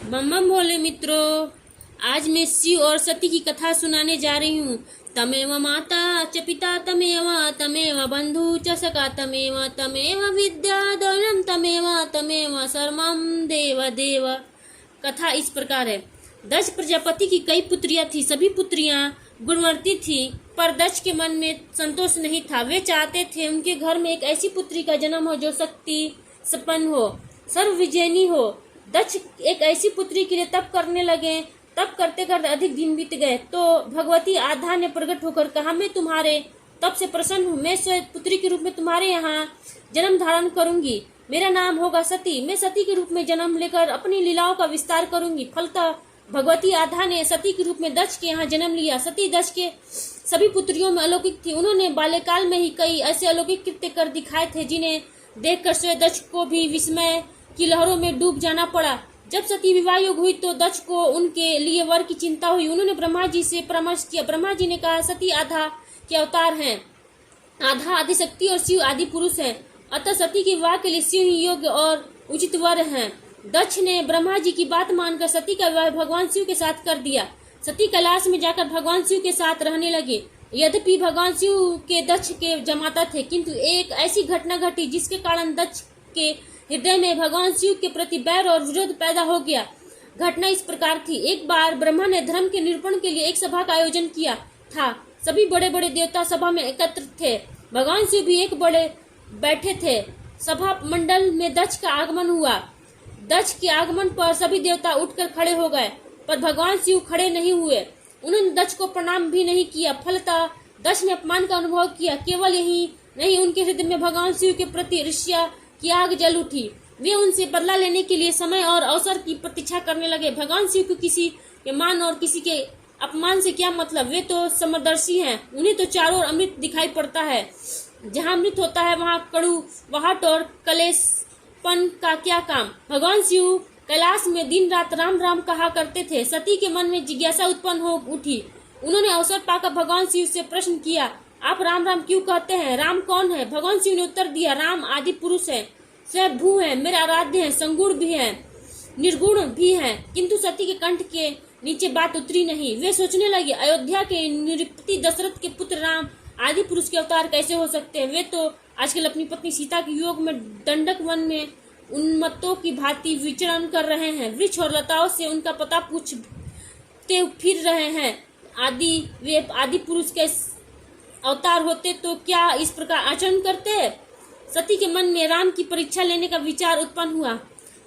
बम बम भोले मित्रों, आज मैं शिव और सती की कथा सुनाने जा रही हूँ। तमेव माता च पिता तमेव बंधु च सखा तमेव विद्या द्वयम तमेव सर्वम देव देव। कथा इस प्रकार है। दक्ष प्रजापति की कई पुत्रियां थी। सभी पुत्रियां गुणवती थी, पर दक्ष के मन में संतोष नहीं था। वे चाहते थे उनके घर में एक ऐसी पुत्री का जन्म हो जो शक्ति संपन्न हो, सर्व विजयनी हो। दक्ष एक ऐसी पुत्री के लिए तप करने लगे। तप करते करते अधिक दिन बीत गए तो भगवती आधा ने प्रकट होकर कहा, मैं तुम्हारे तप से प्रसन्न हूँ। मैं स्वयं पुत्री के रूप में तुम्हारे यहाँ जन्म धारण करूंगी। मेरा नाम होगा सती। मैं सती के रूप में जन्म लेकर अपनी लीलाओं का विस्तार करूंगी। फलतः भगवती आधा ने सती के रूप में दक्ष के यहाँ जन्म लिया। सती दक्ष के सभी पुत्रियों में अलौकिक थी। उन्होंने बाल्यकाल में ही कई ऐसे अलौकिक कृत्य कर दिखाए थे जिन्हें देखकर स्वयं दक्ष को भी विस्मय की लहरों में डूब जाना पड़ा। जब सती विवाह योग हुई तो दक्ष को उनके लिए वर की चिंता हुई। उन्होंने ब्रह्मा जी से परामर्श किया। ब्रह्मा जी ने कहा, सती आधा के अवतार हैं। आधा आदिशक्ति और शिव आदि पुरुष है, अतः सती के विवाह के लिए शिव ही योग्य और उचित वर हैं। दक्ष ने ब्रह्मा जी की बात मानकर सती का विवाह भगवान शिव के साथ कर दिया। सती कैलाश में जाकर भगवान शिव के साथ रहने लगे। यद्यपि भगवान शिव के दक्ष के जमाता थे, किंतु एक ऐसी घटना घटी जिसके कारण दक्ष के हृदय में भगवान शिव के प्रति बैर और विरोध पैदा हो गया। घटना इस प्रकार थी। एक बार ब्रह्मा ने धर्म के निरूपण के लिए एक सभा का आयोजन किया था। सभी बड़े बड़े देवता सभा में एकत्र थे। भगवान शिव भी एक बड़े बैठे थे। सभा मंडल में दक्ष का आगमन हुआ। दक्ष के आगमन पर सभी देवता उठकर खड़े हो गए, पर भगवान शिव खड़े नहीं हुए। उन्होंने दक्ष को प्रणाम भी नहीं किया। फलतः दक्ष ने अपमान का अनुभव किया। केवल यही नहीं, उनके हृदय में भगवान शिव के प्रति ईर्ष्या की आग जल उठी। वे उनसे बदला लेने के लिए समय और अवसर की प्रतीक्षा करने लगे। भगवान शिव को किसी के मान और किसी के अपमान से क्या मतलब? वे तो समदर्शी हैं। उन्हें तो चारों ओर अमृत दिखाई पड़ता है। जहाँ अमृत होता है वहाँ कड़वाहट और कलेशपन का क्या काम? भगवान शिव कैलाश में दिन रात राम राम कहा करते थे। सती के मन में जिज्ञासा उत्पन्न हो उठी। उन्होंने अवसर पाकर भगवान शिव से प्रश्न किया, आप राम राम क्यों कहते हैं? राम कौन है? भगवान शिव ने उत्तर दिया, राम आदि पुरुष है, स्वयं भू है, मेरे आराध्य है, संगुण भी है, निर्गुण भी है। किंतु सती के कंठ के नीचे बात उतरी नहीं। वे सोचने लगे, अयोध्या के नृपति दशरथ के पुत्र राम आदि पुरुष के अवतार कैसे हो सकते हैं? वे तो आजकल अपनी पत्नी सीता के योग में दंडक वन में उन्मत्तों की भांति विचरण कर रहे हैं। वृक्ष और लताओं से उनका पता पूछते फिर रहे हैं। वे आदि पुरुष के अवतार होते तो क्या इस प्रकार आचरण करते? सती के मन में राम की परीक्षा लेने का विचार उत्पन्न हुआ।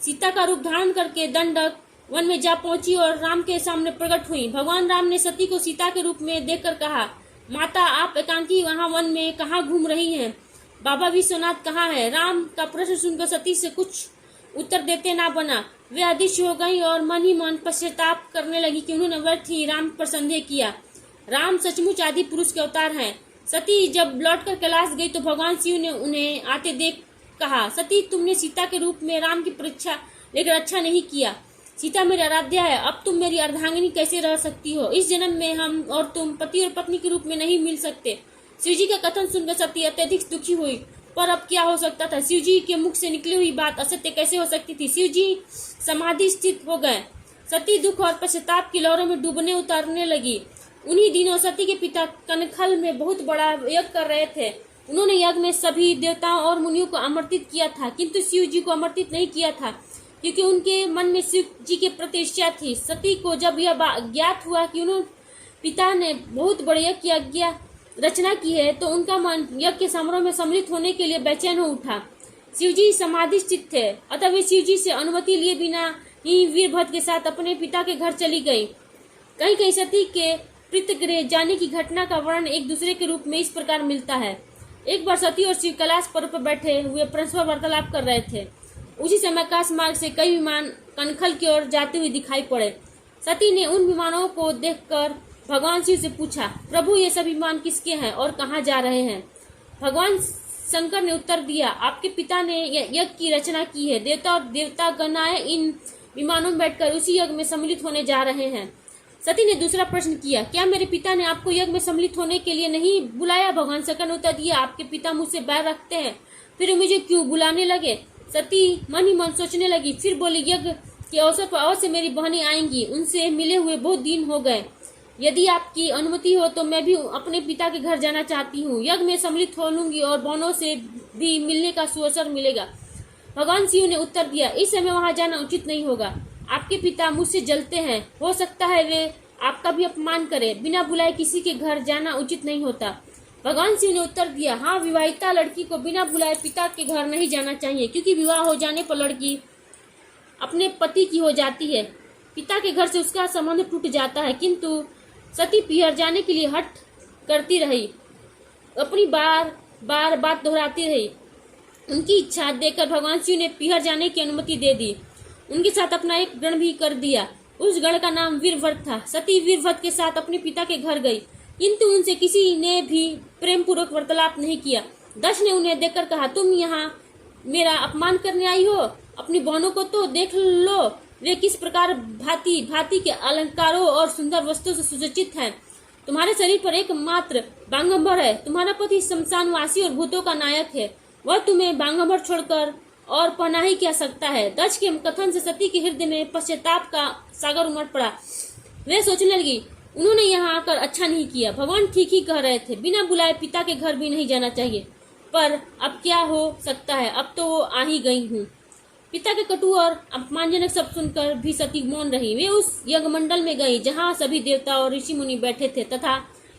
सीता का रूप धारण करके दंडक वन में जा पहुंची और राम के सामने प्रकट हुई। भगवान राम ने सती को सीता के रूप में देखकर कहा, माता आप एकांकी वहाँ वन में कहाँ घूम रही हैं? बाबा विश्वनाथ कहाँ है? राम का प्रश्न सुनकर सती से कुछ उत्तर देते ना बना। वे अदिश हो गई और मन ही मन पश्चाताप करने लगी कि उन्होंने व्यर्थ ही राम पर संदेह किया। राम सचमुच आदि पुरुष के अवतार हैं। सती जब लौटकर कैलाश गई तो भगवान शिव ने उन्हें आते देख कहा, सती तुमने सीता के रूप में राम की परीक्षा लेकर अच्छा नहीं किया। सीता मेरी आराध्या है, अब तुम मेरी अर्धांगिनी कैसे रह सकती हो? इस जन्म में हम और तुम पति और पत्नी के रूप में नहीं मिल सकते। शिव जी का कथन सुनकर सती अत्यधिक दुखी हुई, पर अब क्या हो सकता था? शिव जी के मुख से निकली हुई बात असत्य कैसे हो सकती थी? शिव जी समाधि स्थित हो गए। सती दुख और पश्चाताप की लहरों में डूबने उतारने लगी। उन्हीं दिनों सती के पिता कनखल में बहुत बड़ा यज्ञ कर रहे थे। उन्होंने यज्ञ में सभी देवताओं और मुनियों को आमंत्रित किया था, किंतु शिव जी को आमंत्रित नहीं किया था, क्योंकि उनके मन में शिव जी के प्रति ईर्ष्या थी। सती को जब यह ज्ञात हुआ कि उन्होंने पिता ने बहुत बड़े यज्ञ की रचना की है, तो उनका मन यज्ञ के समारोह में सम्मिलित होने के लिए बेचैन हो उठा। शिव जी समाधि स्थित थे, अतः वे शिव जी से अनुमति लिए बिना ही वीरभद्र के साथ अपने पिता के घर चली गई। कहीं कहीं सती के पितृगृह जाने की घटना का वर्णन एक दूसरे के रूप में इस प्रकार मिलता है। एक बार सती और शिव कैलाश पर्वत पर बैठे हुए परस्पर वार्तालाप कर रहे थे। उसी समय आकाश मार्ग से कई विमान कनखल की ओर जाते हुए दिखाई पड़े। सती ने उन विमानों को देखकर भगवान शिव से पूछा, प्रभु ये सभी विमान किसके हैं और कहाँ जा रहे हैं? भगवान शंकर ने उत्तर दिया, आपके पिता ने यज्ञ की रचना की है। देवता और देवता गणाएं इन विमानों में बैठकर उसी यज्ञ में सम्मिलित होने जा रहे हैं। सती ने दूसरा प्रश्न किया, क्या मेरे पिता ने आपको यज्ञ में सम्मिलित होने के लिए नहीं बुलाया? भगवान शंकर ने उत्तर दिया, आपके पिता मुझसे बैर रखते हैं, फिर मुझे क्यों बुलाने लगे? सती मन ही मन सोचने लगी, फिर बोली, यज्ञ के अवसर पर अवश्य मेरी बहनें आएंगी। उनसे मिले हुए बहुत दिन हो गए। यदि आपकी अनुमति हो तो मैं भी अपने पिता के घर जाना चाहती हूँ। यज्ञ में सम्मिलित हो लूंगी और बहनों से भी मिलने का सुअवसर मिलेगा। भगवान शिव ने उत्तर दिया, इस समय वहां जाना उचित नहीं होगा। आपके पिता मुझसे जलते हैं, हो सकता है वे आपका भी अपमान करे। बिना बुलाए किसी के घर जाना उचित नहीं होता। भगवान शिव ने उत्तर दिया, हाँ, विवाहिता लड़की को बिना बुलाए पिता के घर नहीं जाना चाहिए, क्योंकि विवाह हो जाने पर लड़की अपने पति की हो जाती है। पिता के घर से उसका संबंध टूट जाता है। किंतु सती पिहर जाने के लिए हट करती रही, अपनी बार बार बात दोहराती रही। उनकी इच्छा देखकर भगवान शिव ने पिहर जाने की अनुमति दे दी। उनके साथ अपना एक गण भी कर दिया। उस गण का नाम वीरभद्र था। सती वीरभद्र के साथ अपने पिता के घर गई, किंतु उनसे किसी ने भी प्रेम पूर्वक वार्तालाप नहीं किया। दक्ष ने उन्हें देखकर कहा, तुम यहाँ मेरा अपमान करने आई हो? अपनी बहनों को तो देख लो, वे किस प्रकार भांति भांति के अलंकारों और सुंदर वस्तुओं से सुसज्जित हैं। तुम्हारे शरीर पर एकमात्र बांगंबर है। तुम्हारा पति शमशानवासी और भूतों का नायक है। वह तुम्हें बांगंबर छोड़कर और पनाह ही क्या सकता है। दक्ष के कथन से सती के हृदय में पश्चाताप का सागर उमड़ पड़ा। वे सोचने लगी, उन्होंने यहाँ आकर अच्छा नहीं किया। भगवान ठीक ही कह रहे थे, बिना बुलाए पिता के घर भी नहीं जाना चाहिए। पर अब क्या हो सकता है, अब तो वो आ ही गई हूँ। पिता के कटु और अपमानजनक शब्द सुनकर भी सती मौन रही। वे उस यज्ञ मंडल में गई जहाँ सभी देवता और ऋषि मुनि बैठे थे तथा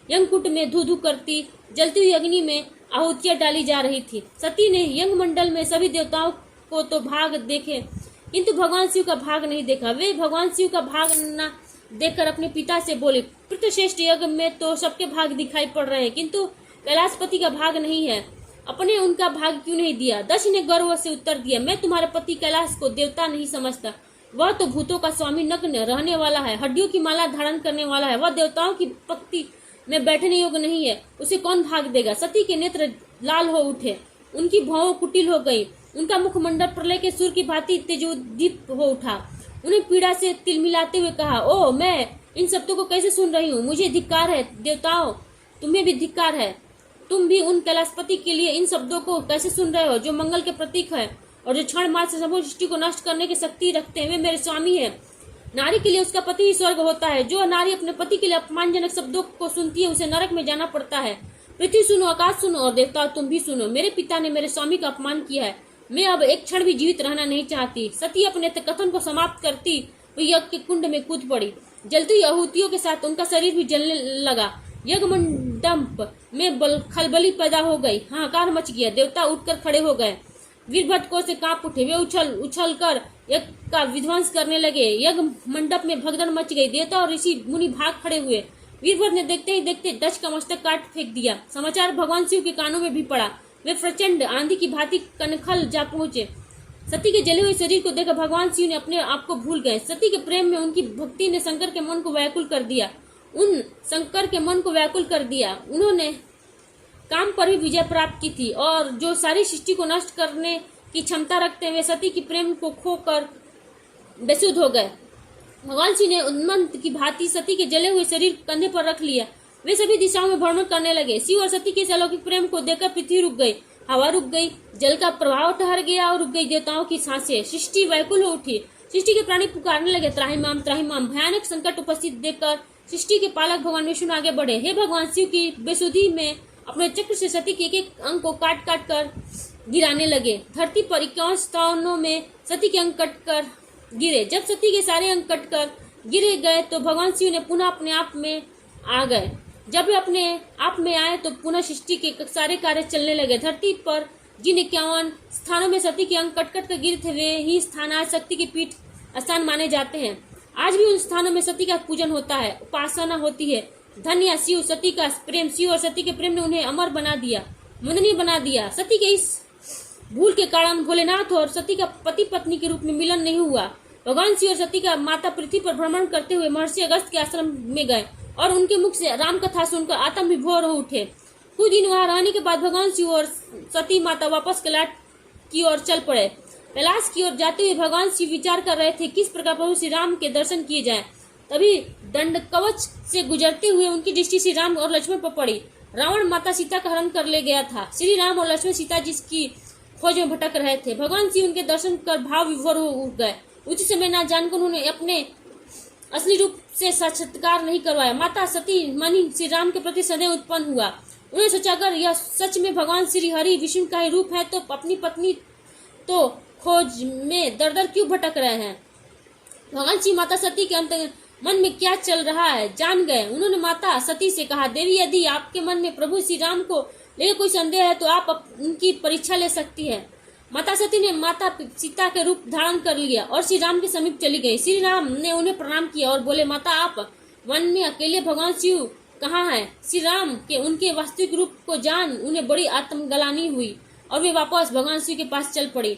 यज्ञकुंड में धू धू करती जलती हुई अग्नि में आहुतियां डाली जा रही थी। सती ने यज्ञ मंडल में सभी देवताओं को तो भाग देखे, किंतु भगवान शिव का भाग नहीं देखा। वे भगवान शिव का भाग न देखकर अपने पिता से बोले, पितृश्रेष्ठ यज्ञ में तो सबके भाग दिखाई पड़ रहे हैं, किंतु कैलाशपति का भाग नहीं है। अपने उनका भाग क्यों नहीं दिया? दक्ष ने गर्व से उत्तर दिया, मैं तुम्हारे पति कैलाश को देवता नहीं समझता। वह तो भूतों का स्वामी, नग्न रहने वाला है, हड्डियों की माला धारण करने वाला है। वह देवताओं की पंक्ति में बैठने योग्य नहीं है। उसे कौन भाग देगा? सती के नेत्र लाल हो उठे, उनकी भौं कुटिल हो गई, उनका मुखमंडल प्रलय के सूर्य की भांति तेजोदीप्त हो उठा। उन्हें पीड़ा से तिलमिलाते हुए कहा, ओह, मैं इन शब्दों को कैसे सुन रही हूँ? मुझे धिक्कार है। देवताओं, तुम्हें भी धिक्कार है। तुम भी उन कैलाशपति के लिए इन शब्दों को कैसे सुन रहे हो, जो मंगल के प्रतीक है और जो क्षण मात्र से समूह सृष्टि को नष्ट करने की शक्ति रखते हैं। वे मेरे स्वामी है। नारी के लिए उसका पति ही स्वर्ग होता है। जो नारी अपने पति के लिए अपमानजनक शब्दों को सुनती है, उसे नरक में जाना पड़ता है। पृथ्वी सुनो, आकाश सुनो और देवता तुम भी सुनो। मेरे पिता ने मेरे स्वामी का अपमान किया है। मैं अब एक क्षण भी जीवित रहना नहीं चाहती। सती अपने कथन को समाप्त करती हुई यज्ञ के कुंड में कूद पड़ी। जलती हुई आहुतियों के साथ उनका शरीर भी जलने लगा। यज्ञ मंडप में खलबली पैदा हो गई, हाहाकार मच गया। देवता उठकर खड़े हो गए, वीरभद्र को से कांप उठे। वे उछल कर यज्ञ का विध्वंस करने लगे। यज्ञ मंडप में भगदड़ मच गई। देवता और ऋषि मुनि भाग खड़े हुए। वीरभद्र ने देखते ही देखते दक्ष का मस्तक काट फेंक दिया। समाचार भगवान शिव के कानों में भी पड़ा। वे प्रचंड आंधी की भांति कनखल जा पहुंचे। सती के जले हुए शरीर को देखकर भगवान शिव ने अपने आप को भूल गए। सती के प्रेम में उनकी भक्ति ने शंकर के मन को व्याकुल कर दिया। उन्होंने काम पर भी विजय प्राप्त की थी और जो सारी सृष्टि को नष्ट करने की क्षमता रखते हैं, वे सती की प्रेम को खोकर बेसुध हो गए। भगवान शिव ने उन्मत्त की भांति सती के जले हुए शरीर कंधे पर रख लिया। वे सभी दिशाओं में भ्रमण करने लगे। शिव और सती के इस अलौकिक प्रेम को देखकर पृथ्वी रुक गई, हवा रुक गई, जल का प्रभाव ठहर गया और रुक गई देवताओं की सांसें। सृष्टि व्याकुल हो उठी। सृष्टि के प्राणी पुकारने लगे, त्राहिमाम त्राहिमाम। भयानक संकट उपस्थित देखकर सृष्टि के पालक भगवान विष्णु आगे बढ़े। हे भगवान शिव की बेसुधी में अपने चक्र से सती के एक एक अंग को काट काट कर गिराने लगे। धरती पर 51 स्थानों में सती के अंग कट कर गिरे। जब सती के सारे अंग कट कर गिरे गए तो भगवान शिव ने पुनः अपने आप में आ गए। जब वे अपने आप में आए तो पुनः सृष्टि के सारे कार्य चलने लगे। धरती पर जिन 51 स्थानों में सती के अंग कट कट कर गिरे थे, वे ही स्थान आज शक्ति के पीठ स्थान माने जाते हैं। आज भी उन स्थानों में सती का पूजन होता है, उपासना होती है। धन्य शिव सती का प्रेम। शिव और सती के प्रेम ने उन्हें अमर बना दिया, वंदनीय बना दिया। सती के इस भूल के कारण भोलेनाथ और सती का पति पत्नी के रूप में मिलन नहीं हुआ। भगवान शिव और सती का माता पृथ्वी पर भ्रमण करते हुए महर्षि अगस्त के आश्रम में गए और उनके मुख से राम कथा सुनकर आत्म विभोर हो उठे। कुछ दिन वहां रहने के बाद भगवान शिव और सती माता वापस कैलाश की ओर चल पड़े। कैलाश की ओर जाते हुए भगवान शिव विचार कर रहे थे किस प्रकार प्रभु श्री राम के दर्शन किए जाएं। तभी दंड कवच से गुजरते हुए उनकी दृष्टि श्री राम और लक्ष्मण पर पड़ी। रावण माता सीता का हरण कर ले गया था। श्री राम और लक्ष्मण सीता जिसकी खोज में भटक रहे थे। भगवान शिव उनके दर्शन कर भाव विभोर हो उठ गए। उचित समय ना जानकर उन्होंने अपने असली रूप से साक्षात्कार नहीं करवाया। माता सती मन श्री राम के प्रति सदैव उत्पन्न हुआ। उन्होंने सोचा अगर यह सच में भगवान श्री हरि विष्णु का ही रूप है तो अपनी पत्नी तो खोज में दर दर क्यों भटक रहे हैं। भगवान श्री माता सती के अंतर मन में क्या चल रहा है जान गए। उन्होंने माता सती से कहा, देवी यदि आपके मन में प्रभु श्री राम को लेकर कोई संदेह है तो आप उनकी परीक्षा ले सकती है। माता सती ने माता सीता के रूप धारण कर लिया और श्री राम के समीप चली गई। श्री राम ने उन्हें प्रणाम किया और बोले, माता आप वन में अकेले भगवान शिव कहाँ है। श्री राम के उनके वास्तविक रूप को जान उन्हें बड़ी आत्मग्लानि हुई और वे वापस भगवान शिव के पास चल पड़े।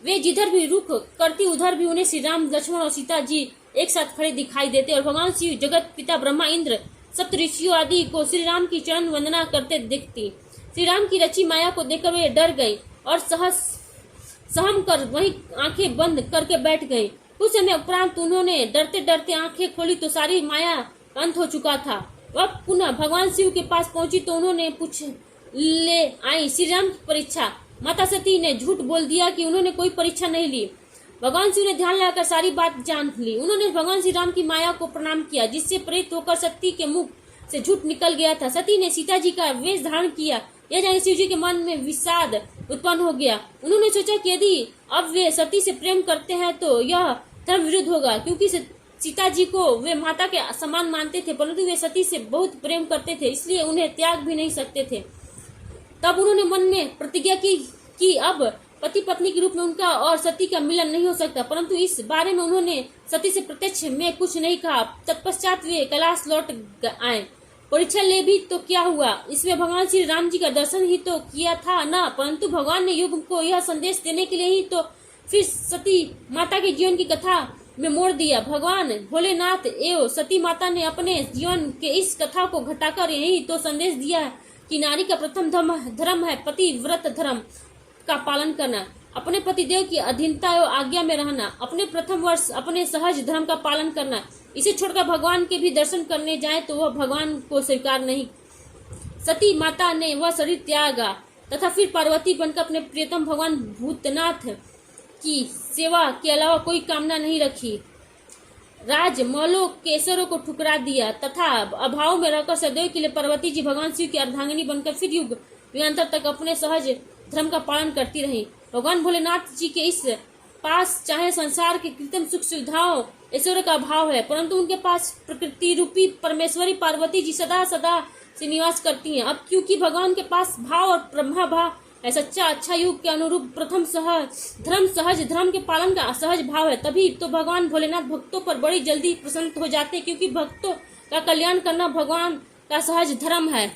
वे जिधर भी रुख करती उधर भी उन्हें श्री राम, लक्ष्मण और सीता जी एक साथ खड़े दिखाई देते और भगवान शिव, जगत पिता ब्रह्मा, इंद्र, सप्त ऋषियों आदि को श्री राम की चरण वंदना करते दिखती। श्री राम की रची माया को देखकर वे डर गए और सहम कर वहीं आंखें बंद करके बैठ गए। कुछ समय उपरांत उन्होंने डरते डरते आंखें खोली तो सारी माया का अंत हो चुका था। वह पुनः भगवान शिव के पास पहुंची तो उन्होंने पूछ ले आई श्री राम की परीक्षा। माता सती ने झूठ बोल दिया कि उन्होंने कोई परीक्षा नहीं ली। भगवान शिव ने ध्यान लगाकर सारी बात जान ली। उन्होंने भगवान श्री राम की माया को प्रणाम किया जिससे प्रेरित होकर सती के मुख से झूठ निकल गया था। सती ने सीता जी का वेश धारण किया। यह जान शिव जी के मन में विषाद उत्पन्न हो गया। उन्होंने सोचा कि यदि अब वे सती से प्रेम करते हैं तो यह धर्म विरुद्ध होगा, क्योंकि सीता जी को वे माता के समान मानते थे, परंतु वे सती से बहुत प्रेम करते थे, इसलिए उन्हें त्याग भी नहीं सकते थे। तब उन्होंने मन में प्रतिज्ञा की कि अब पति पत्नी के रूप में उनका और सती का मिलन नहीं हो सकता, परंतु इस बारे में उन्होंने सती से प्रत्यक्ष में कुछ नहीं कहा। तत्पश्चात वे कैलाश लौट आए। परीक्षा ले भी तो क्या हुआ, इसमें भगवान श्री राम जी का दर्शन ही तो किया था ना, परंतु भगवान ने युग को यह संदेश देने के लिए ही तो फिर सती माता के जीवन की कथा में मोड़ दिया। भगवान भोलेनाथ एवं सती माता ने अपने जीवन के इस कथा को घटाकर यही तो संदेश दिया है कि नारी का प्रथम धर्म है पतिव्रत धर्म का पालन करना, अपने पतिदेव की अधीनता एवं आज्ञा में रहना, अपने प्रथम वर्ष अपने सहज धर्म का पालन करना। इसे छोड़कर भगवान के भी दर्शन करने जाए तो वह भगवान को स्वीकार नहीं। सती माता ने वह शरीर त्यागा तथा फिर पार्वती बनकर अपने प्रियतम भगवान भूतनाथ की सेवा के अलावा कोई कामना नहीं रखी। राज महलों केसरों को ठुकरा दिया तथा अभाव में रहकर सदैव के लिए पार्वती जी भगवान शिव की अर्धांगिनी बनकर फिर युग युगांतर तक अपने सहज धर्म का पालन करती रही। भगवान भोलेनाथ जी के इस पास चाहे संसार के कृत्रिम सुख सुविधाओं ऐश्वर्य का अभाव है, परंतु उनके पास प्रकृति रूपी परमेश्वरी पार्वती जी सदा सदा से निवास करती हैं। अब क्योंकि भगवान के पास भाव और ब्रह्मा भाव है, सच्चा अच्छा युग के अनुरूप प्रथम सहज धर्म के पालन का सहज भाव है, तभी तो भगवान भोलेनाथ भक्तों पर बड़ी जल्दी प्रसन्न हो जाते हैं, क्योंकि भक्तों का कल्याण करना भगवान का सहज धर्म है।